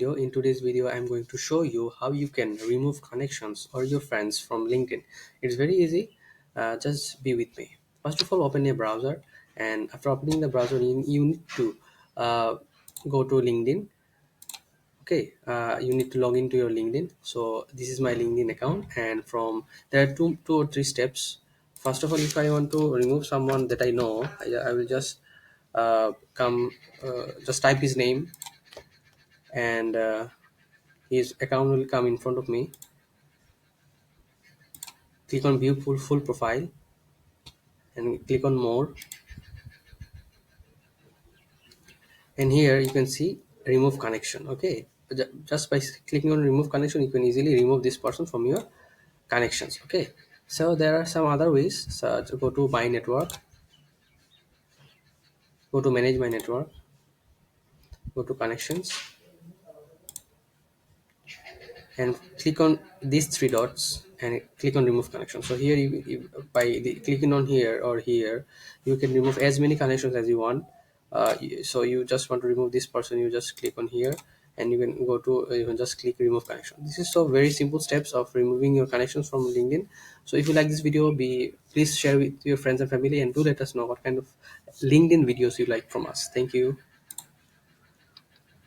In today's video, I'm going to show you how you can remove connections or your friends from LinkedIn. It's very easy. Just be with me. First of all, open a browser, and after opening the browser, you need to uh, go to LinkedIn. Okay, you need to log into your LinkedIn. So this is my LinkedIn account, and from there are two or three steps. First of all, if I want to remove someone that I know, I will just just type his name, and his account will come in front of me. Click on view full profile and click on more, and here you can see remove connection. Okay, just by clicking on remove connection, you can easily remove this person from your connections. Okay, so there are some other ways. So to go to my network, go to manage my network, go to connections, and click on these three dots and click on remove connection. So here by clicking on here or here, you can remove as many connections as you want. So you just want to remove this person, you just click on here, and you can go to you can just click remove connection. This is so very simple steps of removing your connections from LinkedIn. So if you like this video, be please share with your friends and family, and do let us know what kind of LinkedIn videos you like from us. Thank you.